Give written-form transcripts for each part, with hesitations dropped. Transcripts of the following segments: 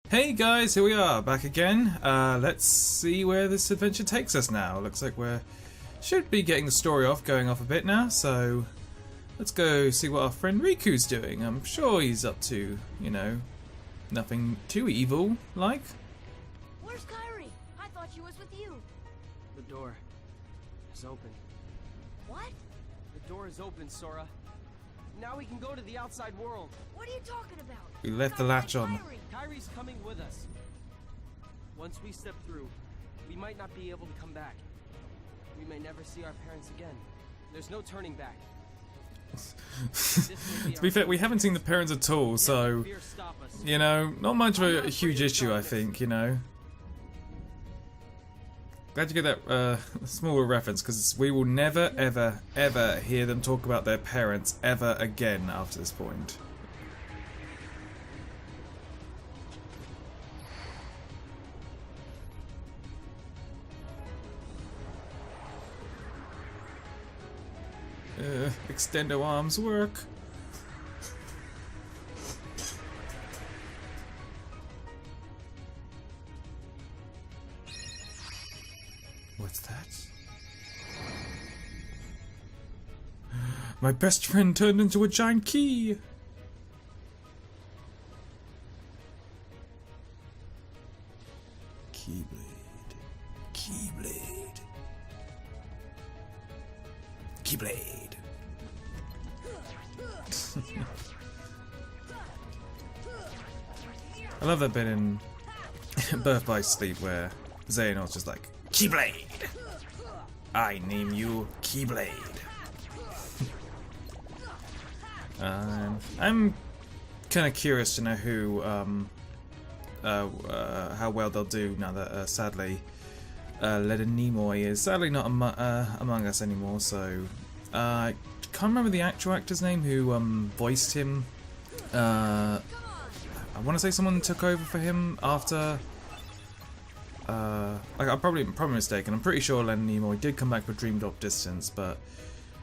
Hey guys, here we are, back again. Let's see where this adventure takes us now. Looks like we're should be getting the story going off a bit now, so let's go see what our friend Riku's doing. I'm sure he's up to, you know, nothing too evil, like. Where's Kairi? I thought she was with you. The door is open. What? The door is open, Sora. Now we can go to the outside world. What are you talking about? We left the latch on. Kairi's coming with us. Once we step through, we might not be able to come back. We may never see our parents again. There's no turning back. To be fair, we haven't seen the parents at all, so, you know, not much of a huge issue, I think, you know. Glad you get that small reference, because we will never, ever, ever hear them talk about their parents ever again after this point. Extendo arms work. What's that? My best friend turned into a giant key! Keyblade. Keyblade. Keyblade. I love that bit in Birth by Sleep where Xehanort's just like, Keyblade! I name you Keyblade. I'm kind of curious to know who, how well they'll do now that sadly, Leonard Nimoy is sadly not among us anymore. So I can't remember the actual actor's name who voiced him. I want to say someone took over for him after. I'm probably mistaken. I'm pretty sure Leonard Nimoy did come back for Dream Drop Distance, but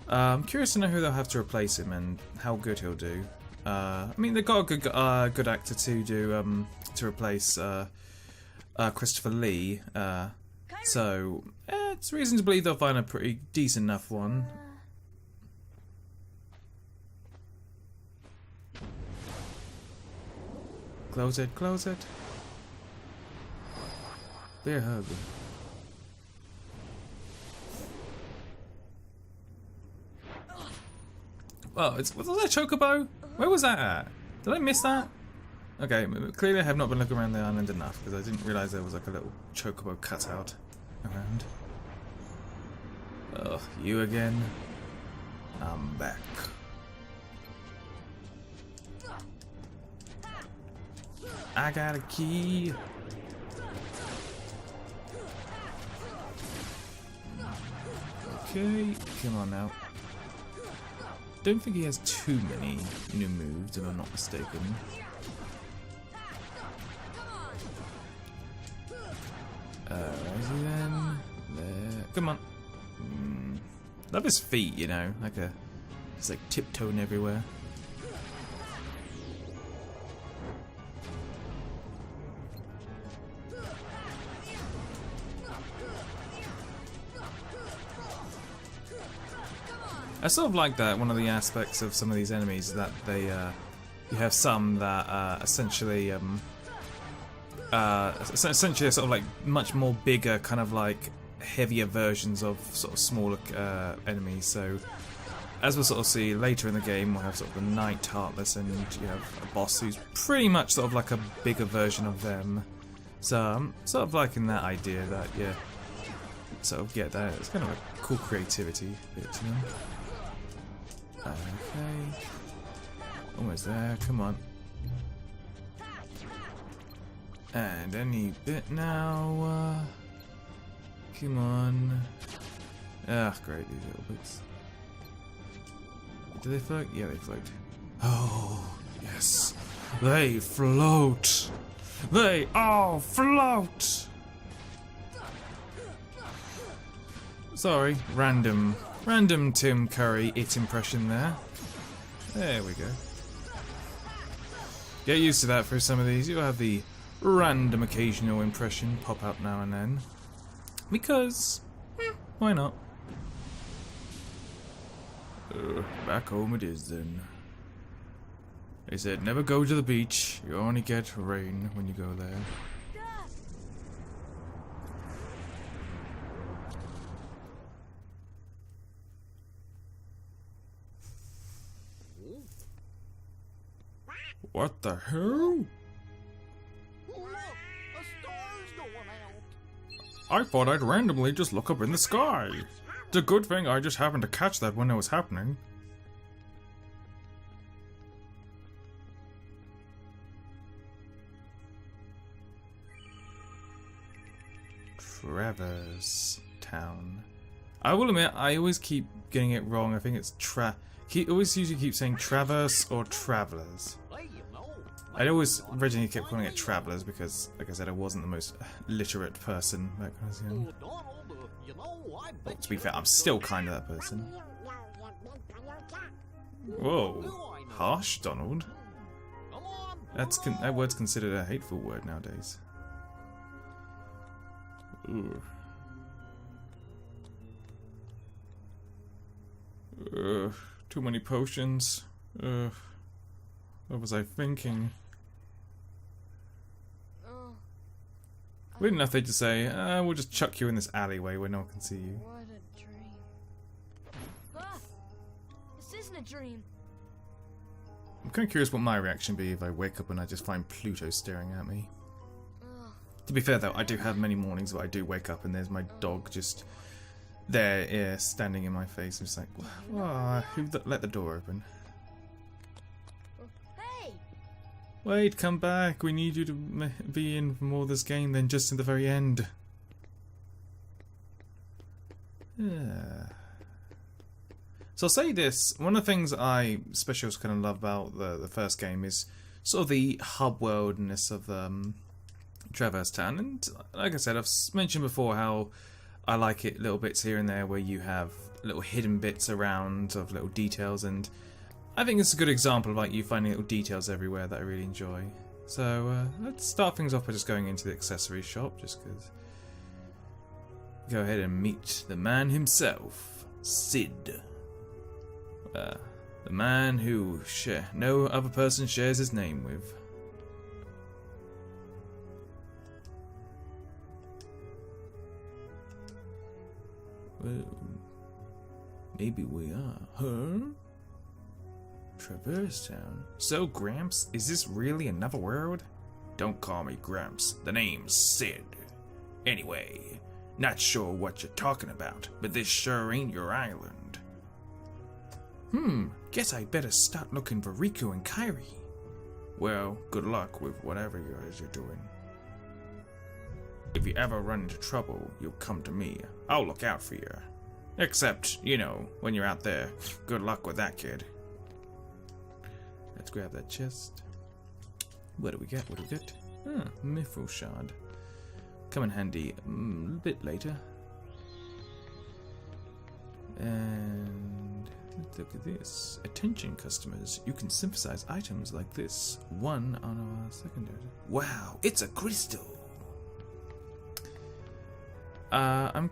I'm curious to know who they'll have to replace him and how good he'll do. I mean, they've got a good actor to do to replace Christopher Lee, so it's reason to believe they'll find a pretty decent enough one. Close it, close it. Bear hug. Oh, was that Chocobo? Where was that at? Did I miss that? Okay, clearly I have not been looking around the island enough because I didn't realise there was like a little Chocobo cutout around. Oh, you again? I'm back. I got a key. Okay, come on now. Don't think he has too many new moves, if I'm not mistaken. Righty then. There. Come on. Love his feet, you know, he's like tiptoeing everywhere. I sort of like that. One of the aspects of some of these enemies is that they, you have some that essentially are sort of like much more bigger, kind of like heavier versions of sort of smaller enemies. So as we'll sort of see later in the game, we'll have sort of the Knight Heartless, and you have a boss who's pretty much sort of like a bigger version of them. So I'm sort of liking that idea that sort of get that. It's kind of a cool creativity bit, you know. Okay, almost there, come on. And any bit now, come on. Ah, great, these little bits. Do they float? Yeah, they float. Oh, yes, they float. They all float. Sorry, random Tim Curry it impression there. There we go. Get used to that for some of these. You'll have the random occasional impression pop up now and then. Because, why not? Back home it is then. They said never go to the beach, you only get rain when you go there. What the hell? Look, a star's going out. I thought I'd randomly just look up in the sky. It's a good thing I just happened to catch that when it was happening. Traverse Town. I will admit, I always keep getting it wrong. I think it's always usually keep saying Traverse or Travelers. I always originally kept calling it Travelers because, like I said, I wasn't the most literate person back when I was young. Well, to be fair, I'm still kind of that person. Whoa, harsh, Donald. That word's considered a hateful word nowadays. Ooh. Too many potions. What was I thinking? Weird enough they just say, we'll just chuck you in this alleyway where no one can see you. What a dream. Ah, this isn't a dream. I'm kind of curious what my reaction would be if I wake up and I just find Pluto staring at me. To be fair though, I do have many mornings where I do wake up and there's my dog just there, standing in my face. I'm just like, who let the door open? Hey! Wait, come back. We need you to be in for more of this game than just in the very end. Yeah. So I'll say this, one of the things I especially kind of love about the first game is sort of the hub worldness of Traverse Town, and like I said, I've mentioned before how I like it little bits here and there where you have little hidden bits around of little details, and I think it's a good example of like you finding little details everywhere that I really enjoy. So let's start things off by just going into the accessory shop, just because. Go ahead and meet the man himself, Sid. The man who no other person shares his name with. Well, maybe we are, huh? Traverse Town. So, Gramps, is this really another world? Don't call me Gramps. The name's Sid. Anyway, not sure what you're talking about, but this sure ain't your island. Guess I better start looking for Riku and Kairi. Well, good luck with whatever you guys are doing. If you ever run into trouble, you'll come to me. I'll look out for you. Except, you know, when you're out there. Good luck with that, kid. Let's grab that chest. What do we get? What do we get? Mithril shard. Come in handy a bit later. And look at this. Attention customers, you can synthesize items like this. One on our secondary. Wow, it's a crystal! I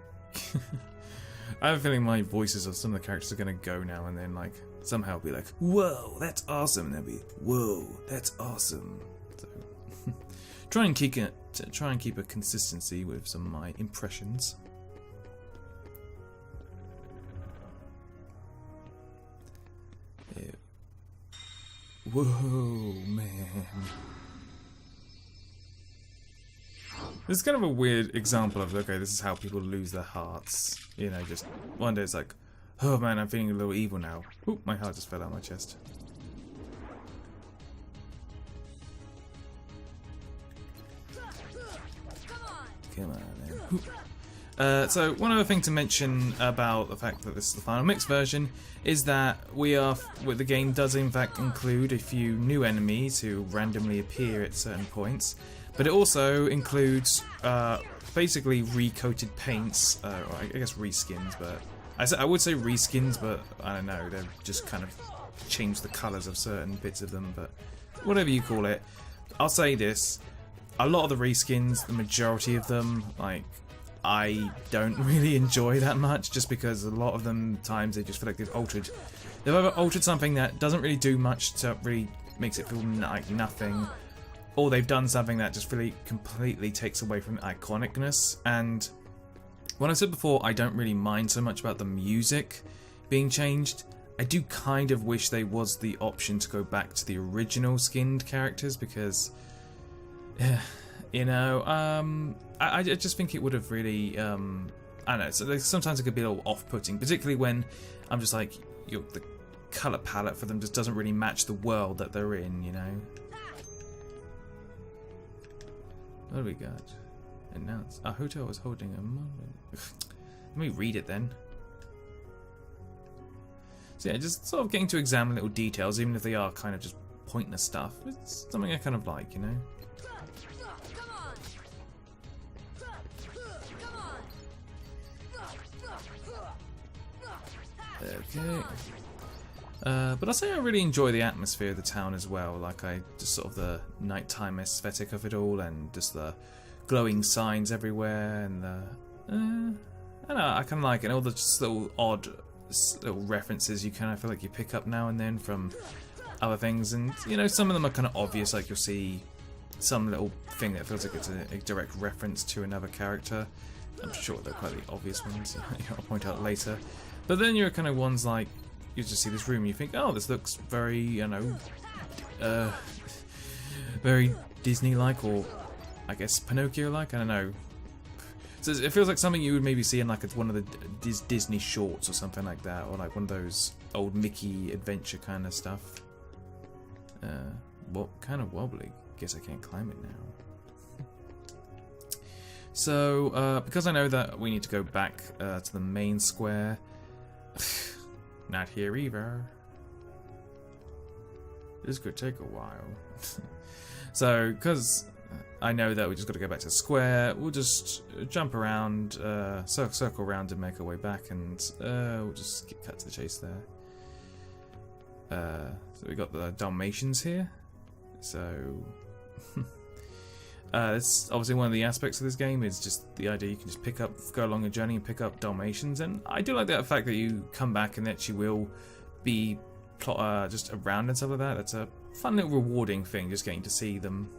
have a feeling my voices of some of the characters are going to go now and then, like, somehow be like, whoa, that's awesome, and they'll be, whoa, that's awesome. So, try and keep a consistency with some of my impressions. Yeah. Whoa, man. This is kind of a weird example of, okay, this is how people lose their hearts. You know, just one day it's like, oh man, I'm feeling a little evil now. Oop, my heart just fell out of my chest. Come on, man. So one other thing to mention about the fact that this is the final mix version is that the game does in fact include a few new enemies who randomly appear at certain points. But it also includes basically recoated paints, or I guess reskins, but I would say reskins, but I don't know, they've just kind of changed the colours of certain bits of them, but whatever you call it. I'll say this, a lot of the reskins, the majority of them, like, I don't really enjoy that much, just because a lot of them times they just feel like they've either altered something that doesn't really do much to really makes it feel like nothing, or they've done something that just really completely takes away from iconicness. And when I said before, I don't really mind so much about the music being changed, I do kind of wish there was the option to go back to the original skinned characters, because you know, I just think it would have really, I don't know, so sometimes it could be a little off-putting, particularly when I'm just like, the colour palette for them just doesn't really match the world that they're in, you know? What do we got? Announce. A hotel is holding a moment. Let me read it then. So yeah, just sort of getting to examine little details, even if they are kind of just pointless stuff. It's something I kind of like, you know? Okay. But I'll say I really enjoy the atmosphere of the town as well. Like, I just sort of the nighttime aesthetic of it all, and just the glowing signs everywhere, and the I don't know, I kind of like it. And all the just little odd little references you kind of feel like you pick up now and then from other things, and you know, some of them are kind of obvious. Like, you'll see some little thing that feels like it's a direct reference to another character. I'm sure they're quite the obvious ones. I'll point out later. But then you're kind of ones like, you just see this room and you think, oh, this looks very, you know, very Disney-like, or I guess Pinocchio-like, I don't know. So it feels like something you would maybe see in like one of the Disney shorts or something like that, or like one of those old Mickey adventure kind of stuff. Well, kind of wobbly. Guess I can't climb it now. So, because I know that we need to go back to the main square, not here either. This could take a while. So, because I know that we just got to go back to the square, we'll just jump around, circle around and make our way back, and we'll just cut to the chase there. So we got the Dalmatians here. So, it's obviously one of the aspects of this game is just the idea you can just go along a journey and pick up Dalmatians, and I do like that fact that you come back and that you will be just around and stuff like that. That's a fun little rewarding thing, just getting to see them.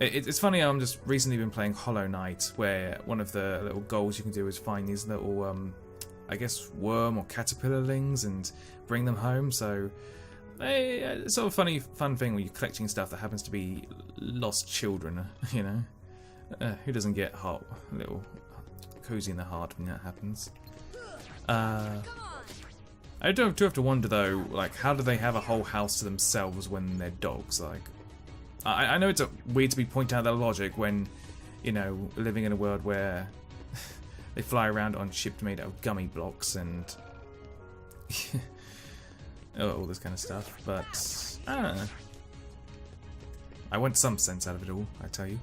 It's funny, I'm just recently been playing Hollow Knight, where one of the little goals you can do is find these little, I guess, worm or caterpillarlings and bring them home. So it's sort of fun thing where you're collecting stuff that happens to be lost children, you know? Who doesn't get hot, a little cozy in the heart when that happens? I do have to wonder though, like, how do they have a whole house to themselves when they're dogs? Like, I know it's weird to be pointing out their logic when, you know, living in a world where they fly around on ships made out of gummy blocks and all this kind of stuff, but I don't know. I want some sense out of it all, I tell you.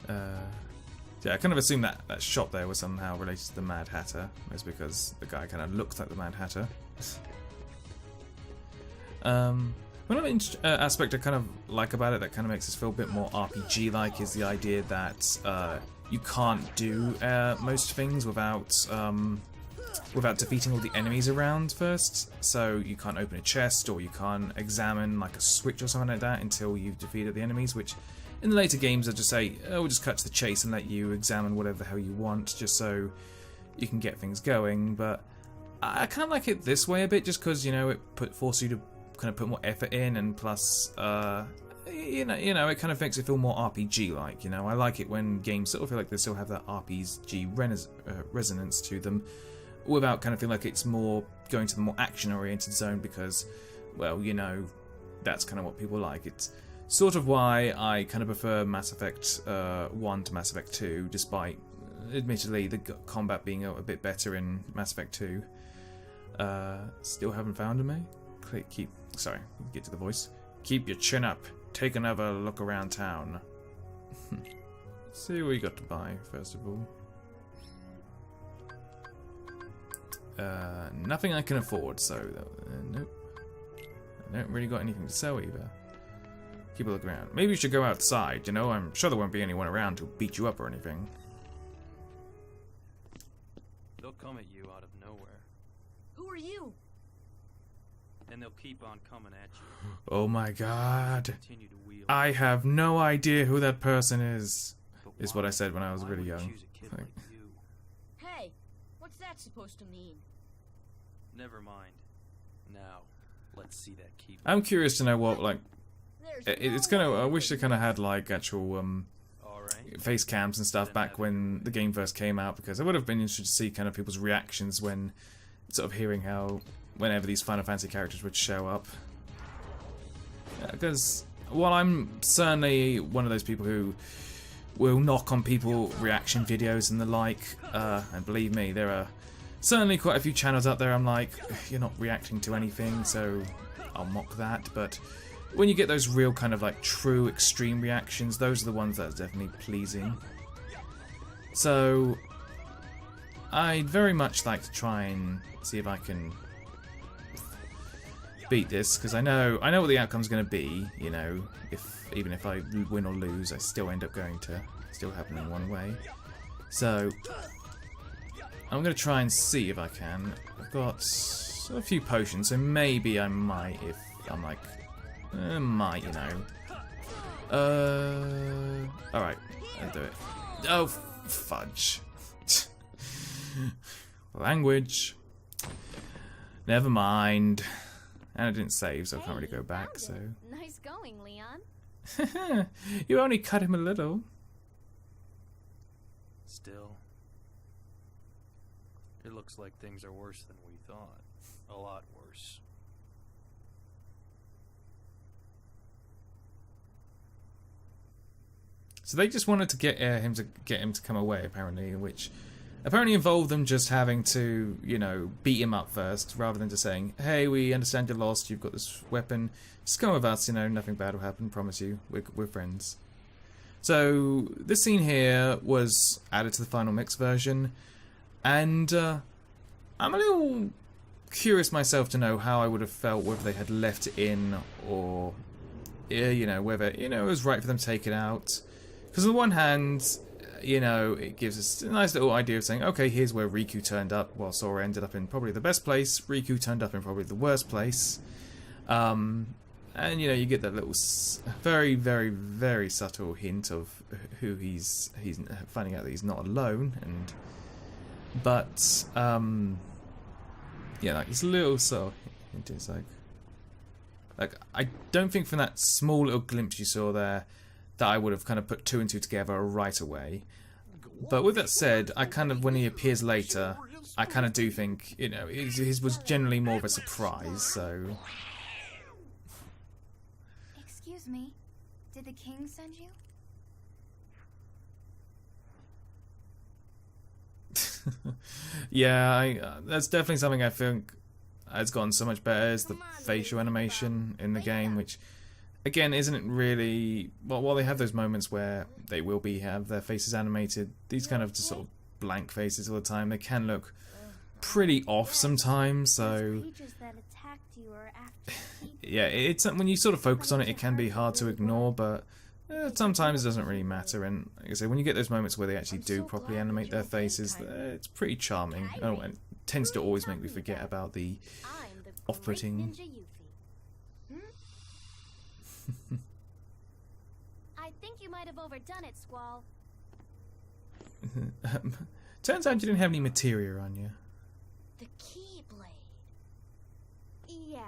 Yeah, I kind of assumed that shot there was somehow related to the Mad Hatter. It's because the guy kind of looks like the Mad Hatter. One aspect I kind of like about it that kind of makes this feel a bit more RPG-like is the idea that you can't do most things without defeating all the enemies around first. So you can't open a chest, or you can't examine like a switch or something like that until you've defeated the enemies, which in the later games I just say, we'll just cut to the chase and let you examine whatever the hell you want, just so you can get things going. But I kind of like it this way a bit, just because, you know, it forces you to kind of put more effort in, and plus, you know, it kind of makes it feel more RPG-like. You know, I like it when games sort of feel like they still have that RPG resonance to them, without kind of feeling like it's more going to the more action-oriented zone, because, well, you know, that's kind of what people like. It's sort of why I kind of prefer Mass Effect 1 to Mass Effect 2, despite, admittedly, the combat being a bit better in Mass Effect 2. Still haven't found me? Sorry, get to the voice. Keep your chin up. Take another look around town. Let's see what you got to buy, first of all. Nothing I can afford, so nope. I don't really got anything to sell either. Keep a look around. Maybe you should go outside, you know? I'm sure there won't be anyone around to beat you up or anything. They'll come at you out of nowhere, Who are you? and they'll keep on coming at you. Oh my god. Continue to wield. I have no idea who that person is But what why? I said when I was Why really would you young. choose a kid Like- like you? Hey, what's that supposed to mean? Never mind. Now, let's see that key. I'm curious to know what, like, There's it's no gonna. way I you wish they could- kind of had like actual All right. face cams and stuff back when the game first came out, because I would have been interested to see kind of people's reactions when sort of hearing how whenever these Final Fantasy characters would show up. Because while I'm certainly one of those people who will knock on people reaction videos and the like, and believe me, there are certainly quite a few channels out there I'm like, you're not reacting to anything, so I'll mock that. But when you get those real kind of like true extreme reactions, those are the ones that are definitely pleasing. So I'd very much like to try and see if I can beat this, because I know what the outcome's going to be. You know, even if I win or lose, I still end up going to still happen in one way. So I'm going to try and see if I can. I've got a few potions, so maybe I might, if I'm like, might, you know. Alright, I'll do it. Oh, fudge. Language. Never mind. And I didn't save, so I can't really go back, so. Nice going, Leon. You only cut him a little. Still, it looks like things are worse than we thought. A lot worse. So they just wanted to get him to come away, apparently, which apparently involved them just having to, you know, beat him up first, rather than just saying, "Hey, we understand you're lost. You've got this weapon. Just come with us. You know, nothing bad will happen. Promise you. We're friends." So this scene here was added to the final mix version, and I'm a little curious myself to know how I would have felt whether they had left it in, or you know, whether, you know, it was right for them to take it out. Because on the one hand, you know, it gives us a nice little idea of saying, okay, here's where Riku turned up, while Sora ended up in probably the best place. Riku turned up in probably the worst place. And, you know, you get that little very, very, very subtle hint of who he's finding out that he's not alone. And but, yeah, like, it's a little sort of hint. It's like, I don't think from that small little glimpse you saw there that I would have kind of put two and two together right away. But with that said, I kind of, when he appears later, I kind of do think, you know, his was generally more of a surprise, so... Excuse me, did the king send you? Yeah, that's definitely something I think has gotten so much better, is the facial animation in the game, which, again, isn't really... Well, while they have those moments where they will have their faces animated, these kind of just sort of blank faces all the time, they can look pretty off sometimes, so... Creatures that attacked you or after Yeah, it's when you sort of focus on it, it can be hard to ignore, but sometimes it doesn't really matter. And like I say, when you get those moments where they actually do properly animate their faces, it's pretty charming. Oh, and it tends to always make me forget about the I'm the off-putting. great Ninja Yuffie. I think you might have overdone it, Squall. Turns out you didn't have any materia on you. The Keyblade. Yeah,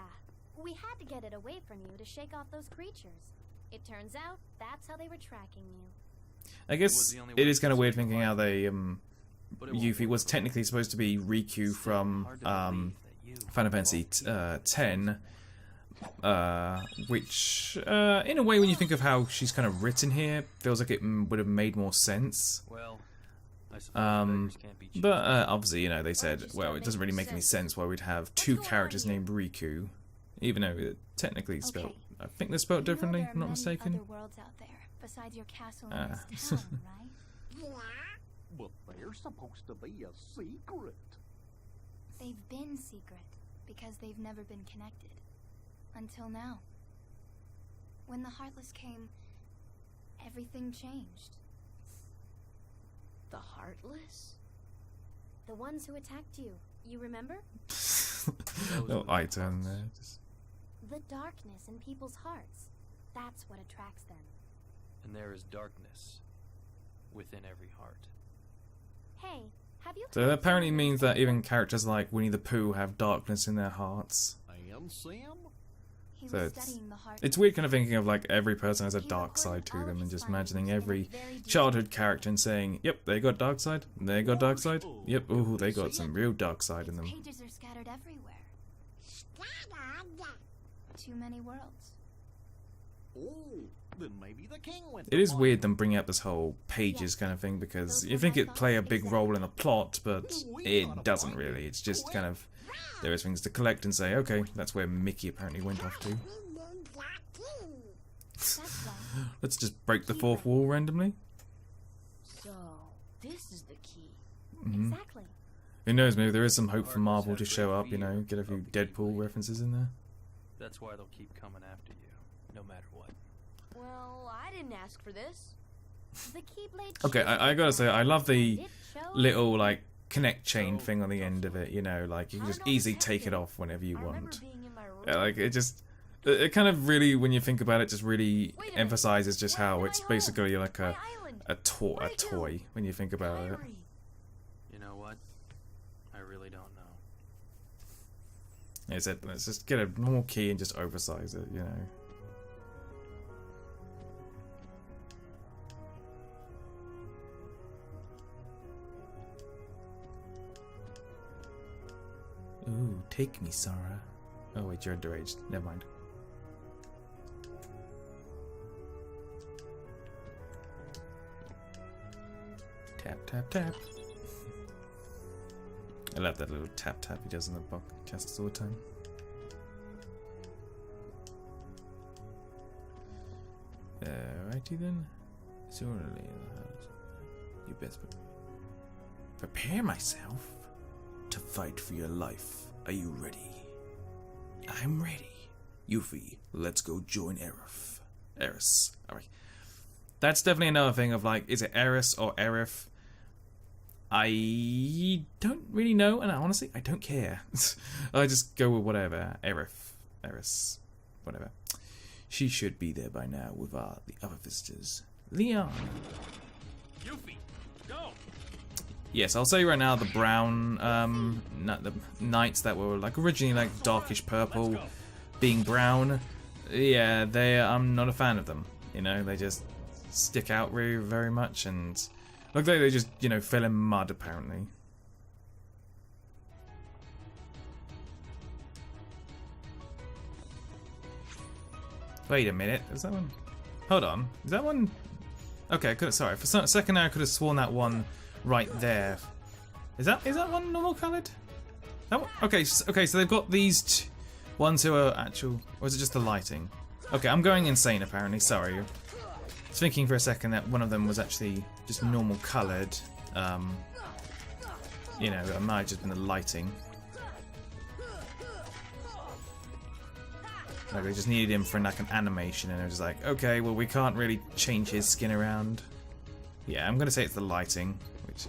we had to get it away from you to shake off those creatures. It turns out that's how they were tracking you. I guess it is kind of weird thinking how they Yuffie was technically supposed to be Riku from Final Fantasy X, which in a way, when you think of how she's kind of written here, feels like it would have made more sense. Well, I suppose beggars can't be But obviously, you know, they said, well, it doesn't really make any sense why we'd have two characters named Riku, even though it technically it's spelled. I think they're spelled differently, if I'm not mistaken. Other worlds out there besides your castle and this town, right? But they're supposed to be a secret. They've been secret because they've never been connected until now. When the Heartless came, everything changed. The Heartless? The ones who attacked you, you remember? Little eye turn there. Just... The darkness in people's hearts. That's what attracts them. And there is darkness within every heart. Hey, have you... So that apparently means that even characters like Winnie the Pooh have darkness in their hearts. And Sam? He So was it's studying the heart. weird kind of thinking of like every person has a dark side to them and just imagining every childhood character and saying, yep, they got dark side, they got dark side, yep, ooh, they got some real dark side in them. Pages are scattered everywhere. Too many worlds. Oh, then maybe the king went. It is weird them bringing up this whole pages kind of thing because you think it'd play a big role in the plot, but it doesn't really. It's just kind of, there is things to collect and say, okay, that's where Mickey apparently went off to. That's right. Let's just break the fourth wall randomly. So, this is the key. Exactly. Who knows, maybe there is some hope for Marvel to show up, you know, get a few Deadpool references in there. That's why they'll keep coming after you, no matter what. Well, I didn't ask for this. The Keyblade. Okay, I gotta say, I love the It shows. little, like, connect chain thing on the end of it, you know, like, you can just easily take it off whenever you I remember want. being in my room. Yeah, like, it just, it kind of really, when you think about it, just really emphasizes just how it's basically like My island. a toy when you think about it. Diary. You know what? I really don't know. Is it? Let's just get a normal key and just oversize it, you know. Ooh, take me, Sarah. Oh wait, you're underage. Never mind. Tap, tap, tap. I love that little tap tap he does in the podcasts all the time. Righty then. Surely, you best prepare myself to fight for your life. Are you ready? I'm ready. Yuffie, let's go join Eris. Alright. That's definitely another thing of like, is it Eris or Aerith? I don't really know, and honestly, I don't care. I just go with whatever. Eris, whatever. She should be there by now with the other visitors. Leon. Yuffie, go! Yes, I'll say right now the brown, the knights that were like originally like darkish purple, being brown. Yeah, I'm not a fan of them. You know, they just stick out very, very much, and look like they just, you know, fell in mud apparently. Wait a minute, is that one? Hold on, is that one? Okay, sorry, for a second there I could have sworn that one right there. Is that one normal coloured? That one? Okay, so they've got these ones who are actual, or is it just the lighting? Okay, I'm going insane apparently. Sorry. I was thinking for a second that one of them was actually just normal coloured. You know, it might have just been the lighting. Like they just needed him for like an animation, and it was like, okay, well we can't really change his skin around. Yeah, I'm gonna say it's the lighting, which.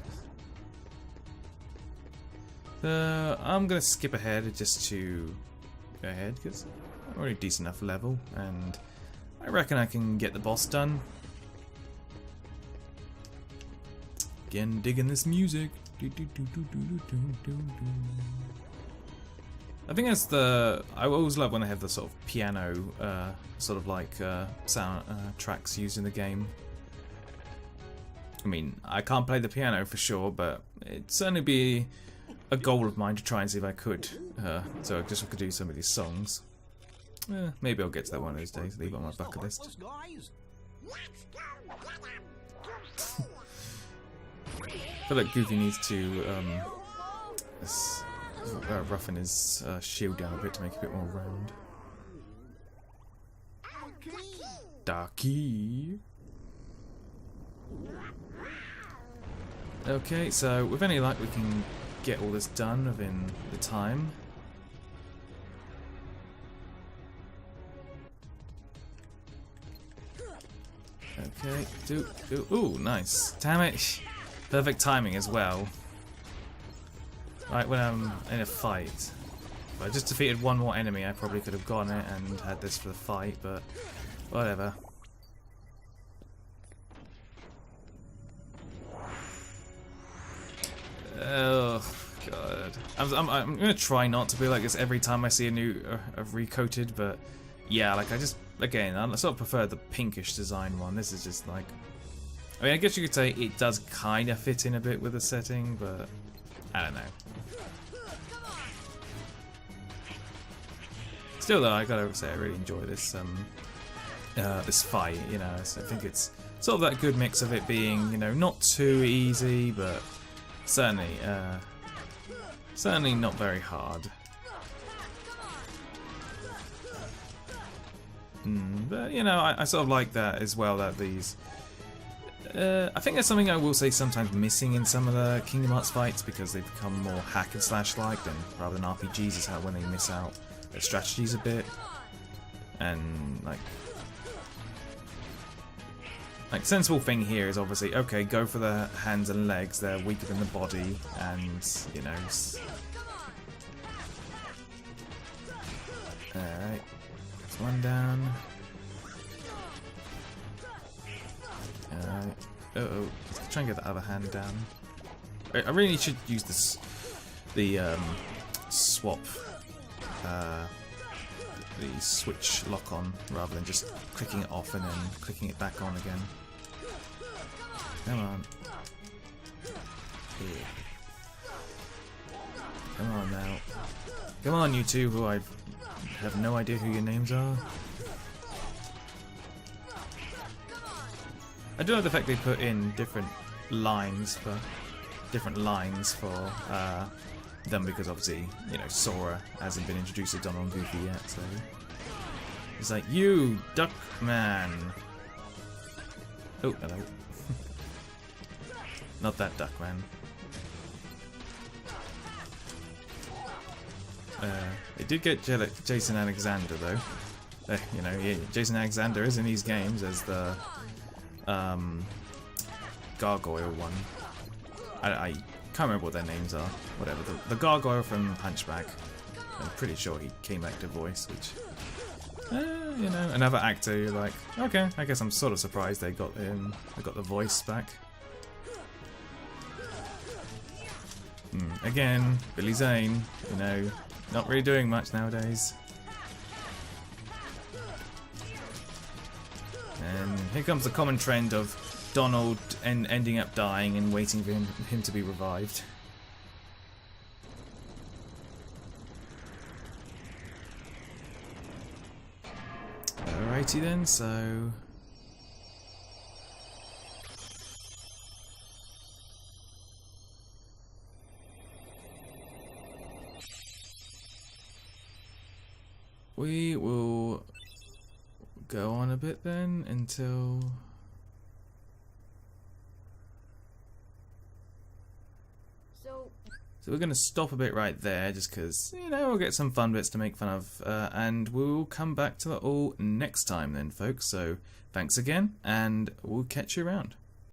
I'm gonna skip ahead just to go ahead because I'm already decent enough level, and I reckon I can get the boss done. Again, digging this music. I think that's I always love when they have the sort of piano, sort of like sound tracks used in the game. I mean, I can't play the piano for sure, but it'd certainly be a goal of mine to try and see if I could. So I just could do some of these songs. Maybe I'll get to that one of those days. Leave it on my bucket list. I feel like Goofy needs to roughen his shield down a bit to make it a bit more round. Darky. Okay, so with any luck we can get all this done within the time. Okay, ooh, nice. Damn it. Perfect timing as well. Right when I'm in a fight. If I just defeated one more enemy, I probably could have gone it and had this for the fight, but whatever. Oh god. I'm gonna try not to be like this every time I see a new recoated, but yeah, like I sort of prefer the pinkish design one. This is just like, I mean, I guess you could say it does kind of fit in a bit with the setting, but I don't know. Still though, I gotta say I really enjoy this this fight. You know, so I think it's sort of that good mix of it being, you know, not too easy, but certainly not very hard. But you know, I sort of like that as well, that these I think that's something I will say sometimes missing in some of the Kingdom Hearts fights, because they become more hack and slash like than rather than RPGs, is how when they miss out their strategies a bit. And like sensible thing here is obviously, okay, go for the hands and legs, they're weaker than the body, and you know, alright, that's one down. Alright, let's try and get the other hand down. I really should use this, the swap, the switch lock on, rather than just clicking it off and then clicking it back on again. Come on. Here. Come on now. Come on, you two, who I have no idea who your names are. I do like the fact they put in different lines for them, because obviously, you know, Sora hasn't been introduced to Donald and Goofy yet, so it's like, you duck man. Oh, hello. Not that duck man. They did get Jason Alexander though. You know, Jason Alexander is in these games as the gargoyle one. I can't remember what their names are. Whatever. The gargoyle from Hunchback. I'm pretty sure he came back to voice, which, you know, another actor. You're like, okay, I guess I'm sort of surprised they got him. They got the voice back. Again, Billy Zane. You know, not really doing much nowadays. And here comes the common trend of Donald ending up dying and waiting for him to be revived. Alrighty then, so we will go on a bit then until so we're going to stop a bit right there, just because, you know, we'll get some fun bits to make fun of, and we'll come back to it all next time then, folks. So thanks again, and we'll catch you around.